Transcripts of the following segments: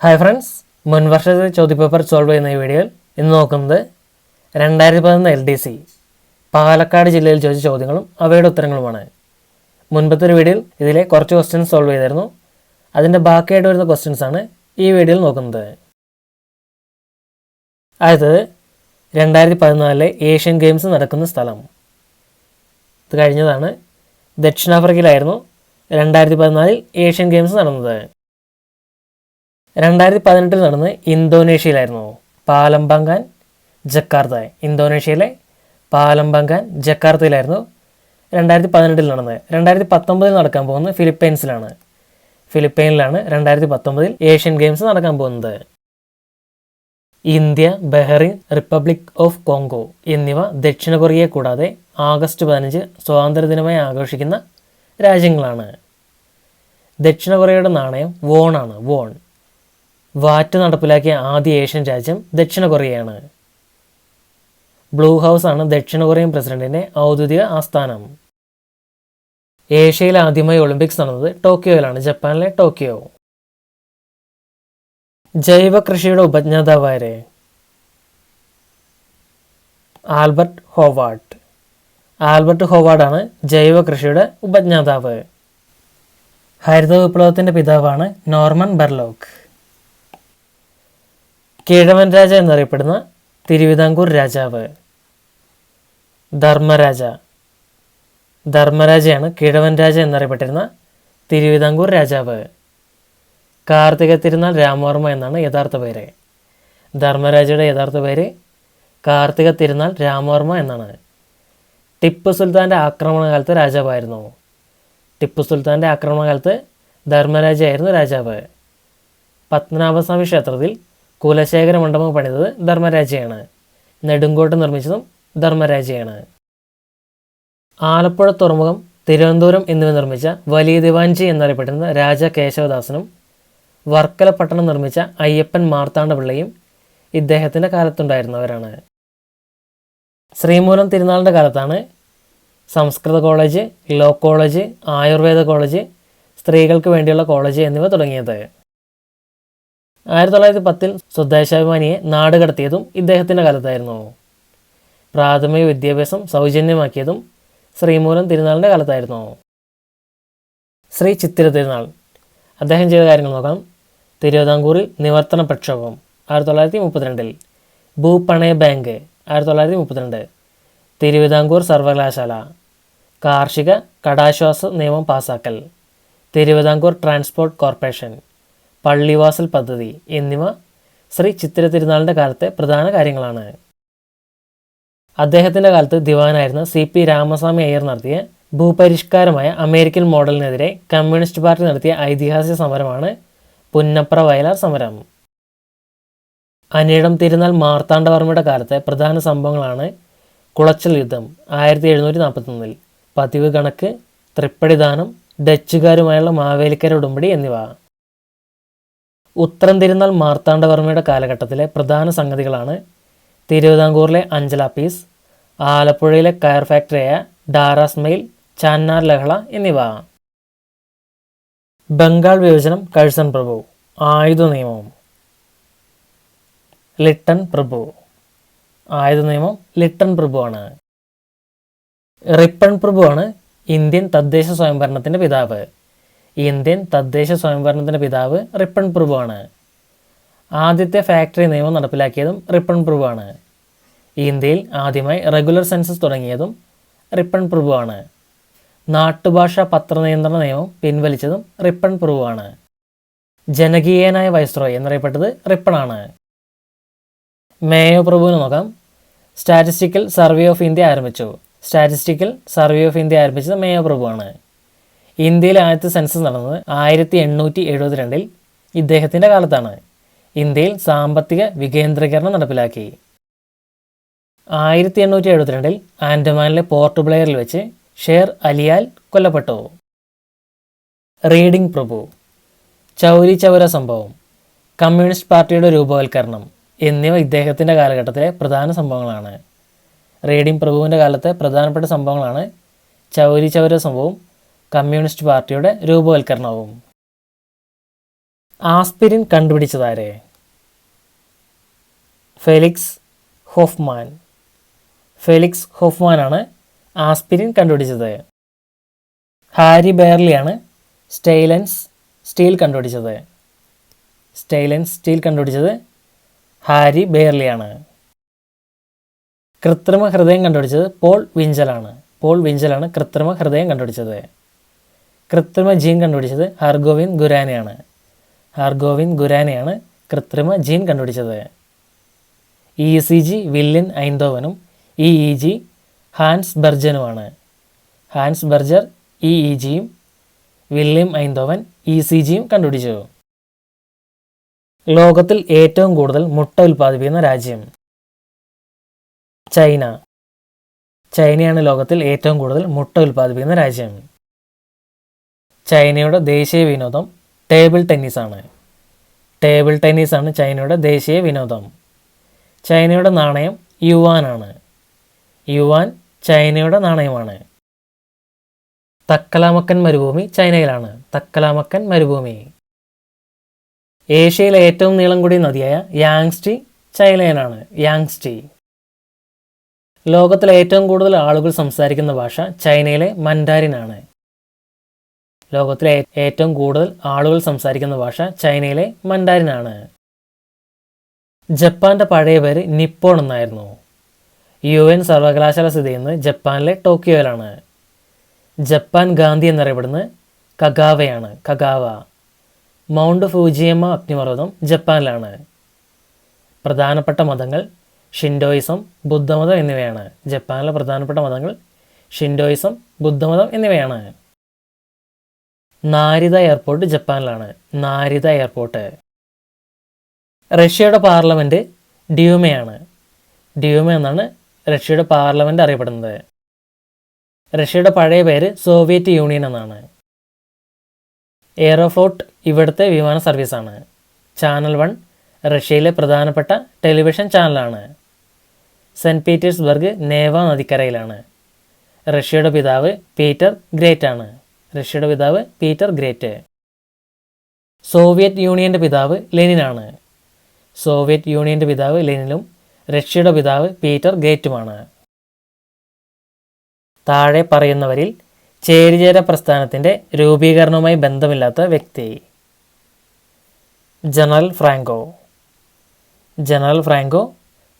Hi friends, മുൻ വർഷത്തെ ചോദ്യപേപ്പർ സോൾവ് ചെയ്യുന്ന ഈ വീഡിയോയിൽ ഇന്ന് നോക്കുന്നത് 2011 LDC പാലക്കാട് ജില്ലയിൽ ചോദിച്ച ചോദ്യങ്ങളും അവയുടെ ഉത്തരങ്ങളുമാണ്. മുൻപത്തെ ഒരു വീഡിയോയിൽ ഇതിലെ കുറച്ച് ക്വസ്റ്റ്യൻസ് സോൾവ് ചെയ്തായിരുന്നു. അതിൻ്റെ ബാക്കിയായിട്ട് വരുന്ന ക്വസ്റ്റ്യൻസ് ആണ് ഈ വീഡിയോയിൽ നോക്കുന്നത്. അടുത്തത് 2014 ഏഷ്യൻ ഗെയിംസ് നടക്കുന്ന സ്ഥലം. ഇത് കഴിഞ്ഞതാണ്. ദക്ഷിണാഫ്രിക്കയിലായിരുന്നു 2014 ഏഷ്യൻ ഗെയിംസ് നടന്നത്. 2018 നടന്ന് ഇന്തോനേഷ്യയിലായിരുന്നു. പാലംബാംഗാൻ, ജക്കാർത്ത. ഇന്തോനേഷ്യയിലെ പാലംബാംഗാൻ, ജക്കാർത്തയിലായിരുന്നു 2018 നടന്നത്. 2019 നടക്കാൻ പോകുന്നത് ഫിലിപ്പൈൻസിലാണ്. ഫിലിപ്പൈനിലാണ് 2019 ഏഷ്യൻ ഗെയിംസ് നടക്കാൻ പോകുന്നത്. India, Bahrain, republic of Congo എന്നിവ ദക്ഷിണ കൊറിയയെ കൂടാതെ ആഗസ്റ്റ് 15 സ്വാതന്ത്ര്യദിനമായി ആഘോഷിക്കുന്ന രാജ്യങ്ങളാണ്. ദക്ഷിണ കൊറിയയുടെ നാണയം വോണാണ്. വോൺ. വാറ്റ് നടപ്പിലാക്കിയ ആദ്യ ഏഷ്യൻ രാജ്യം ദക്ഷിണ കൊറിയയാണ്. ബ്ലൂ ഹൗസ് ആണ് ദക്ഷിണ കൊറിയൻ പ്രസിഡന്റിന്റെ ഔദ്യോഗിക ആസ്ഥാനം. ഏഷ്യയിൽ ആദ്യമായി ഒളിമ്പിക്സ് നടന്നത് ടോക്കിയോയിലാണ്. ജപ്പാനിലെ ടോക്കിയോ. ജൈവ കൃഷിയുടെ ഉപജ്ഞാതാവാരെ? Albert Howard. ആൽബർട്ട് ഹോവാർഡാണ് ജൈവ കൃഷിയുടെ ഉപജ്ഞാതാവ്. ഹരിത വിപ്ലവത്തിന്റെ പിതാവാണ് നോർമൻ ബെർലോക്ക്. കിഴവൻ രാജ എന്നറിയപ്പെടുന്ന തിരുവിതാംകൂർ രാജാവ്? ധർമ്മരാജ. ധർമ്മരാജയാണ് കിഴവൻ രാജ എന്നറിയപ്പെട്ടിരുന്ന തിരുവിതാംകൂർ രാജാവ്. കാർത്തിക തിരുനാൾ രാമവർമ്മ എന്നാണ് യഥാർത്ഥ പേര്. ധർമ്മരാജയുടെ യഥാർത്ഥ പേര് കാർത്തിക തിരുനാൾ രാമവർമ്മ എന്നാണ്. ടിപ്പു സുൽത്താൻ്റെ ആക്രമണകാലത്ത് രാജാവായിരുന്നു. ടിപ്പു സുൽത്താൻ്റെ ആക്രമണകാലത്ത് ധർമ്മരാജയായിരുന്നു രാജാവ്. പത്മനാഭസ്വാമി ക്ഷേത്രത്തിൽ കുലശേഖര മണ്ഡപം പണിതത് ധർമ്മരാജയാണ്. നെടുങ്കോട്ട് നിർമ്മിച്ചതും ധർമ്മരാജയാണ്. ആലപ്പുഴ തുറമുഖം, തിരുവനന്തപുരം എന്നിവ നിർമ്മിച്ച വലിയ ദിവാൻജി എന്നറിയപ്പെടുന്ന രാജ കേശവദാസനും വർക്കല പട്ടണം നിർമ്മിച്ച അയ്യപ്പൻ മാർത്താണ്ഡപിള്ളയും ഇദ്ദേഹത്തിൻ്റെ കാലത്തുണ്ടായിരുന്നവരാണ്. ശ്രീമൂലം തിരുനാളിൻ്റെ കാലത്താണ് സംസ്കൃത college, law college, Ayurveda college, സ്ത്രീകൾക്ക് വേണ്ടിയുള്ള കോളേജ് എന്നിവ തുടങ്ങിയത്. 1910 സ്വദേശാഭിമാനിയെ നാട് കടത്തിയതും ഇദ്ദേഹത്തിൻ്റെ കാലത്തായിരുന്നു. പ്രാഥമിക വിദ്യാഭ്യാസം സൗജന്യമാക്കിയതും ശ്രീമൂലം തിരുനാളിൻ്റെ കാലത്തായിരുന്നു. ശ്രീ ചിത്തിര തിരുനാൾ. അദ്ദേഹം ചെയ്ത കാര്യങ്ങൾ നോക്കാം. തിരുവിതാംകൂറിൽ നിവർത്തന പ്രക്ഷോഭം 1932. ഭൂപണയ ബാങ്ക് 1932. തിരുവിതാംകൂർ സർവകലാശാല. കാർഷിക കടാശ്വാസ നിയമം പാസാക്കൽ. Thiruvithamkoor transport corporation. പള്ളിവാസൽ പദ്ധതി എന്നിവ ശ്രീ ചിത്തിര തിരുനാളിൻ്റെ കാലത്തെ പ്രധാന കാര്യങ്ങളാണ്. അദ്ദേഹത്തിൻ്റെ കാലത്ത് ദിവാനായിരുന്ന CP രാമസ്വാമി അയ്യർ നടത്തിയ ഭൂപരിഷ്കാരമായ അമേരിക്കൻ മോഡലിനെതിരെ കമ്മ്യൂണിസ്റ്റ് പാർട്ടി നടത്തിയ ഐതിഹാസിക സമരമാണ് പുന്നപ്ര വയലാർ സമരം. അനിഴം തിരുനാൾ മാർത്താണ്ഡവർമ്മയുടെ കാലത്തെ പ്രധാന സംഭവങ്ങളാണ് കുളച്ചൽ യുദ്ധം 1741, പതിവ് കണക്ക്, തൃപ്പടിദാനം, ഡച്ചുകാരുമായുള്ള മാവേലിക്കര ഉടമ്പടി എന്നിവ. ഉത്തരം തിരുനാൾ മാർത്താണ്ഡവർമ്മയുടെ കാലഘട്ടത്തിലെ പ്രധാന സംഗതികളാണ് തിരുവിതാംകൂറിലെ അഞ്ചലാപ്പീസ്, ആലപ്പുഴയിലെ കയർ ഫാക്ടറിയായ ഡാറാസ് മെയിൽ, ചാന്നാർ ലഹള എന്നിവ. ബംഗാൾ വിഭജനം കഴ്സൺ പ്രഭു. ആയുധ നിയമം ലിട്ടൺ പ്രഭു. ആയുധ നിയമം ലിട്ടൺ പ്രഭുവാണ്. റിപ്പൺ പ്രഭുവാണ് ഇന്ത്യൻ തദ്ദേശ സ്വയംഭരണത്തിൻ്റെ പിതാവ്. ഇന്ത്യൻ തദ്ദേശ സ്വയംഭരണത്തിൻ്റെ പിതാവ് റിപ്പൺ പ്രഭുവാണ്. ആദ്യത്തെ ഫാക്ടറി നിയമം നടപ്പിലാക്കിയതും റിപ്പൺ പ്രഭുവാണ്. ഇന്ത്യയിൽ ആദ്യമായി റെഗുലർ സെൻസസ് തുടങ്ങിയതും റിപ്പൺ പ്രഭുവാണ്. നാട്ടുഭാഷാ പത്രനിയന്ത്രണ നിയമം പിൻവലിച്ചതും റിപ്പൺ പ്രഭുവാണ്. ജനകീയനായ വൈസ്രോയ് എന്നറിയപ്പെട്ടത് റിപ്പണാണ്. മേയോ പ്രഭുവിനെ നോക്കാം. സ്റ്റാറ്റിസ്റ്റിക്കൽ സർവേ ഓഫ് ഇന്ത്യ ആരംഭിച്ചു. സ്റ്റാറ്റിസ്റ്റിക്കൽ സർവേ ഓഫ് ഇന്ത്യ ആരംഭിച്ചത് മേയോ പ്രഭുവാണ്. ഇന്ത്യയിലെ ആദ്യത്തെ സെൻസസ് നടന്നത് 1872 ഇദ്ദേഹത്തിൻ്റെ കാലത്താണ്. ഇന്ത്യയിൽ സാമ്പത്തിക വികേന്ദ്രീകരണം നടപ്പിലാക്കി. 1872 ആൻഡമാനിലെ പോർട്ട് ബ്ലെയറിൽ വെച്ച് ഷേർ അലിയാൽ കൊല്ലപ്പെട്ടു. റീഡിംഗ് പ്രഭു. ചൗരി ചൗര സംഭവം, കമ്മ്യൂണിസ്റ്റ് പാർട്ടിയുടെ രൂപവൽക്കരണം എന്നിവ ഇദ്ദേഹത്തിൻ്റെ കാലഘട്ടത്തിലെ പ്രധാന സംഭവങ്ങളാണ്. റീഡിംഗ് പ്രഭുവിൻ്റെ കാലത്തെ പ്രധാനപ്പെട്ട സംഭവങ്ങളാണ് ചൗരി ചൗര സംഭവവും കമ്മ്യൂണിസ്റ്റ് പാർട്ടിയുടെ രൂപവൽക്കരണവും. ആസ്പിരിൻ കണ്ടുപിടിച്ചതാരെ? Felix Hoffmann. ഫെലിക്സ് ഹോഫ്മാനാണ് ആസ്പിരിൻ കണ്ടുപിടിച്ചത്. ഹാരി ബെയർലിയാണ് സ്റ്റെയിൻലെസ് സ്റ്റീൽ കണ്ടുപിടിച്ചത്. സ്റ്റെയിൻലെസ് സ്റ്റീൽ കണ്ടുപിടിച്ചത് ഹാരി ബെയർലിയാണ്. കൃത്രിമ ഹൃദയം കണ്ടുപിടിച്ചത് പോൾ വിഞ്ചലാണ്. പോൾ വിഞ്ചലാണ് കൃത്രിമ ഹൃദയം കണ്ടുപിടിച്ചത്. കൃത്രിമ ജീൻ കണ്ടുപിടിച്ചത് ഹർഗോവിന്ദ് ഖുരാനയാണ്. ഹർഗോവിന്ദ് ഖുരാനയാണ് കൃത്രിമ ജീൻ കണ്ടുപിടിച്ചത്. ECG വില്യൻ ഐന്തോവനും EEG ഹാൻസ് ബെർജനുമാണ്. ഹാൻസ് ബെർജർ EEGയും വില്യം ഐന്തോവൻ ECGയും കണ്ടുപിടിച്ചു. ലോകത്തിൽ ഏറ്റവും കൂടുതൽ മുട്ട ഉൽപ്പാദിപ്പിക്കുന്ന രാജ്യം? ചൈന. ചൈനയാണ് ലോകത്തിൽ ഏറ്റവും കൂടുതൽ മുട്ട ഉൽപ്പാദിപ്പിക്കുന്ന രാജ്യം. ചൈനയുടെ ദേശീയ വിനോദം ടേബിൾ ടെന്നീസാണ്. ടേബിൾ ടെന്നീസാണ് ചൈനയുടെ ദേശീയ വിനോദം. ചൈനയുടെ നാണയം യുവാനാണ്. യുവാൻ ചൈനയുടെ നാണയമാണ്. തക്കലാമക്കൻ മരുഭൂമി ചൈനയിലാണ്. തക്കലാമക്കൻ മരുഭൂമി. ഏഷ്യയിലെ ഏറ്റവും നീളം കൂടിയ നദിയായ യാങ്സ്റ്റി ചൈനയിലാണ്. യാങ്സ്റ്റി. ലോകത്തിലെ ഏറ്റവും കൂടുതൽ ആളുകൾ സംസാരിക്കുന്ന ഭാഷ ചൈനയിലെ മൻഡാരിനാണ്. ലോകത്തിലെ ഏറ്റവും കൂടുതൽ ആളുകൾ സംസാരിക്കുന്ന ഭാഷ ചൈനയിലെ മൻഡാരിനാണ്. ജപ്പാന്റെ പഴയ പേര് നിപ്പോൺ എന്നായിരുന്നു. UN സർവകലാശാല സ്ഥിതി ചെയ്യുന്നത് ജപ്പാനിലെ ടോക്കിയോയിലാണ്. ജപ്പാൻ ഗാന്ധി എന്നറിയപ്പെടുന്നത് കഗാവയാണ്. കഗാവ. മൗണ്ട് ഫൂജിയമ്മ അഗ്നിപർവ്വതം ജപ്പാനിലാണ്. പ്രധാനപ്പെട്ട മതങ്ങൾ ഷിൻഡോയിസം, ബുദ്ധമതം എന്നിവയാണ്. ജപ്പാനിലെ പ്രധാനപ്പെട്ട മതങ്ങൾ ഷിൻഡോയിസം, ബുദ്ധമതം എന്നിവയാണ്. നാരിത എയർപോർട്ട് ജപ്പാനിലാണ്. നാരിത എയർപോർട്ട്. റഷ്യയുടെ പാർലമെൻറ്റ് ഡ്യൂമയാണ്. ഡ്യൂമ എന്നാണ് റഷ്യയുടെ പാർലമെൻറ്റ് അറിയപ്പെടുന്നത്. റഷ്യയുടെ പഴയ പേര് സോവിയറ്റ് യൂണിയൻ എന്നാണ്. എയറോഫ്ലോട്ട് ഇവിടുത്തെ വിമാന സർവീസാണ്. ചാനൽ 1 റഷ്യയിലെ പ്രധാനപ്പെട്ട ടെലിവിഷൻ ചാനലാണ്. സെൻറ്റ് പീറ്റേഴ്സ്ബർഗ് നേവ നദിക്കരയിലാണ്. റഷ്യയുടെ പിതാവ് പീറ്റർ ഗ്രേറ്റ് ആണ്. റഷ്യയുടെ പിതാവ് പീറ്റർ ഗ്രേറ്റ്. സോവിയറ്റ് യൂണിയൻ്റെ പിതാവ് ലെനിനാണ്. സോവിയറ്റ് യൂണിയൻ്റെ പിതാവ് ലെനിനും റഷ്യയുടെ പിതാവ് പീറ്റർ ഗ്രേറ്റുമാണ്. താഴെ പറയുന്നവരിൽ ചേരിചേര പ്രസ്ഥാനത്തിൻ്റെ രൂപീകരണവുമായി ബന്ധമില്ലാത്ത വ്യക്തി? General Franco. ജനറൽ ഫ്രാങ്കോ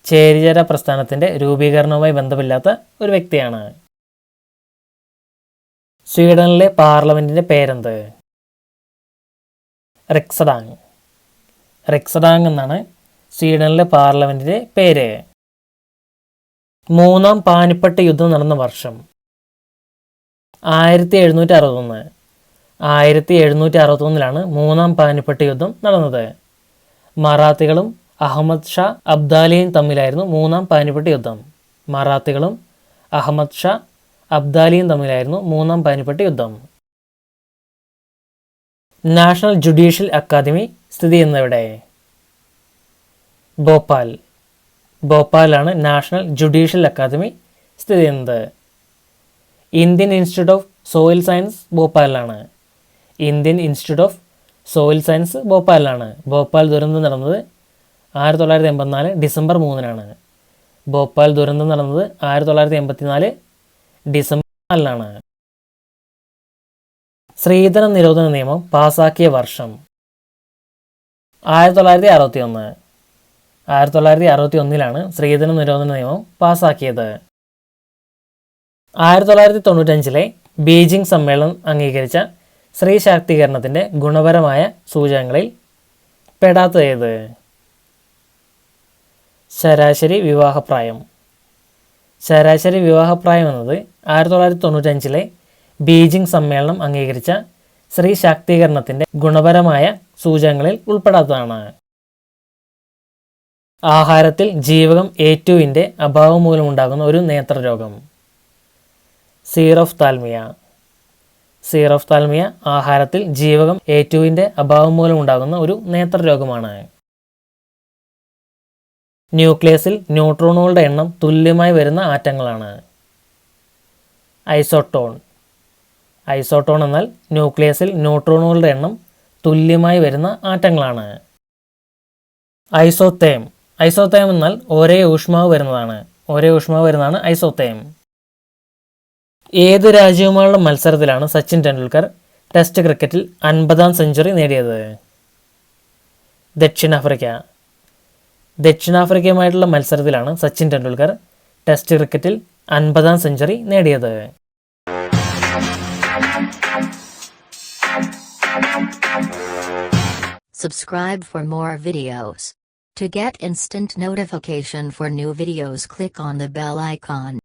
ചേരിചേര പ്രസ്ഥാനത്തിൻ്റെ രൂപീകരണവുമായി ബന്ധമില്ലാത്ത ഒരു വ്യക്തിയാണ്. സ്വീഡനിലെ പാർലമെൻറ്റിൻ്റെ പേരെന്ത്? റിക്സഡാങ്. റിക്സഡാങ് എന്നാണ് സ്വീഡനിലെ പാർലമെൻറ്റിൻ്റെ പേര്. മൂന്നാം പാനിപ്പട്ട് യുദ്ധം നടന്ന വർഷം? 1761. 1761 മൂന്നാം പാനിപ്പട്ട് യുദ്ധം നടന്നത്. മറാത്തികളും അഹമ്മദ് ഷാ അബ്ദാലിയും തമ്മിലായിരുന്നു മൂന്നാം പാനിപ്പട്ട് യുദ്ധം. മറാത്തികളും അഹമ്മദ് ഷാ അബ്ദാലിയും തമ്മിലായിരുന്നു മൂന്നാം പാനിപ്പട്ട് യുദ്ധം. നാഷണൽ ജുഡീഷ്യൽ അക്കാദമി സ്ഥിതി ചെയ്യുന്നവിടെ? ഭോപ്പാൽ. ഭോപ്പാലാണ് നാഷണൽ ജുഡീഷ്യൽ അക്കാദമി സ്ഥിതി ചെയ്യുന്നത്. Indian Institute of Soil Science ഭോപ്പാലിലാണ്. Indian Institute of Soil Science ഭോപ്പാലിലാണ്. ഭോപ്പാൽ ദുരന്തം നടന്നത് 1984 ഡിസംബർ 3 ഭോപ്പാൽ ദുരന്തം നടന്നത് 1984 ഡിസംബർ 4 സ്ത്രീധന നിരോധന നിയമം പാസാക്കിയ വർഷം? 1961. 1961 സ്ത്രീധന നിരോധന നിയമം പാസാക്കിയത്. 1995 ബീജിംഗ് സമ്മേളനം അംഗീകരിച്ച സ്ത്രീ ശാക്തീകരണത്തിൻ്റെ ഗുണപരമായ സൂചകങ്ങളിൽ പെടാത്തത് ഏത്? ശരാശരി വിവാഹപ്രായം. ശരാശരി വിവാഹപ്രായം എന്നത് 1995 ബീജിംഗ് സമ്മേളനം അംഗീകരിച്ച സ്ത്രീ ശാക്തീകരണത്തിൻ്റെ ഗുണപരമായ സൂചകങ്ങളിൽ ഉൾപ്പെടാത്തതാണ്. ആഹാരത്തിൽ ജീവകം A2 അഭാവം മൂലമുണ്ടാകുന്ന ഒരു നേത്രരോഗം? സീറോഫ്താൽമിയ. സീറോഫ്താൽമിയ ആഹാരത്തിൽ ജീവകം A2 അഭാവം മൂലമുണ്ടാകുന്ന ഒരു നേത്രരോഗമാണ്. ന്യൂക്ലിയസിൽ ന്യൂട്രോണുകളുടെ എണ്ണം തുല്യമായി വരുന്ന ആറ്റങ്ങളാണ്? ഐസോട്ടോൺ. ഐസോട്ടോൺ എന്നാൽ ന്യൂക്ലിയസിൽ ന്യൂട്രോണുകളുടെ എണ്ണം തുല്യമായി വരുന്ന ആറ്റങ്ങളാണ്. ഐസോത്തേം. ഐസോത്തേം എന്നാൽ ഒരേ ഊഷ്മാവ് വരുന്നതാണ് ഐസോത്തേം. ഏത് രാജ്യവുമായുള്ള മത്സരത്തിലാണ് സച്ചിൻ ടെണ്ടുൽക്കർ ടെസ്റ്റ് ക്രിക്കറ്റിൽ 50ാം സെഞ്ചുറി നേടിയത്? ദക്ഷിണാഫ്രിക്ക. ദക്ഷിണാഫ്രിക്കയുമായിട്ടുള്ള മത്സരത്തിലാണ് സച്ചിൻ ടെണ്ടുൽക്കർ ടെസ്റ്റ് ക്രിക്കറ്റിൽ 50ാം സെഞ്ചുറി നേടിയത്. Subscribe for more videos. To get instant notification for new videos, click on the bell icon.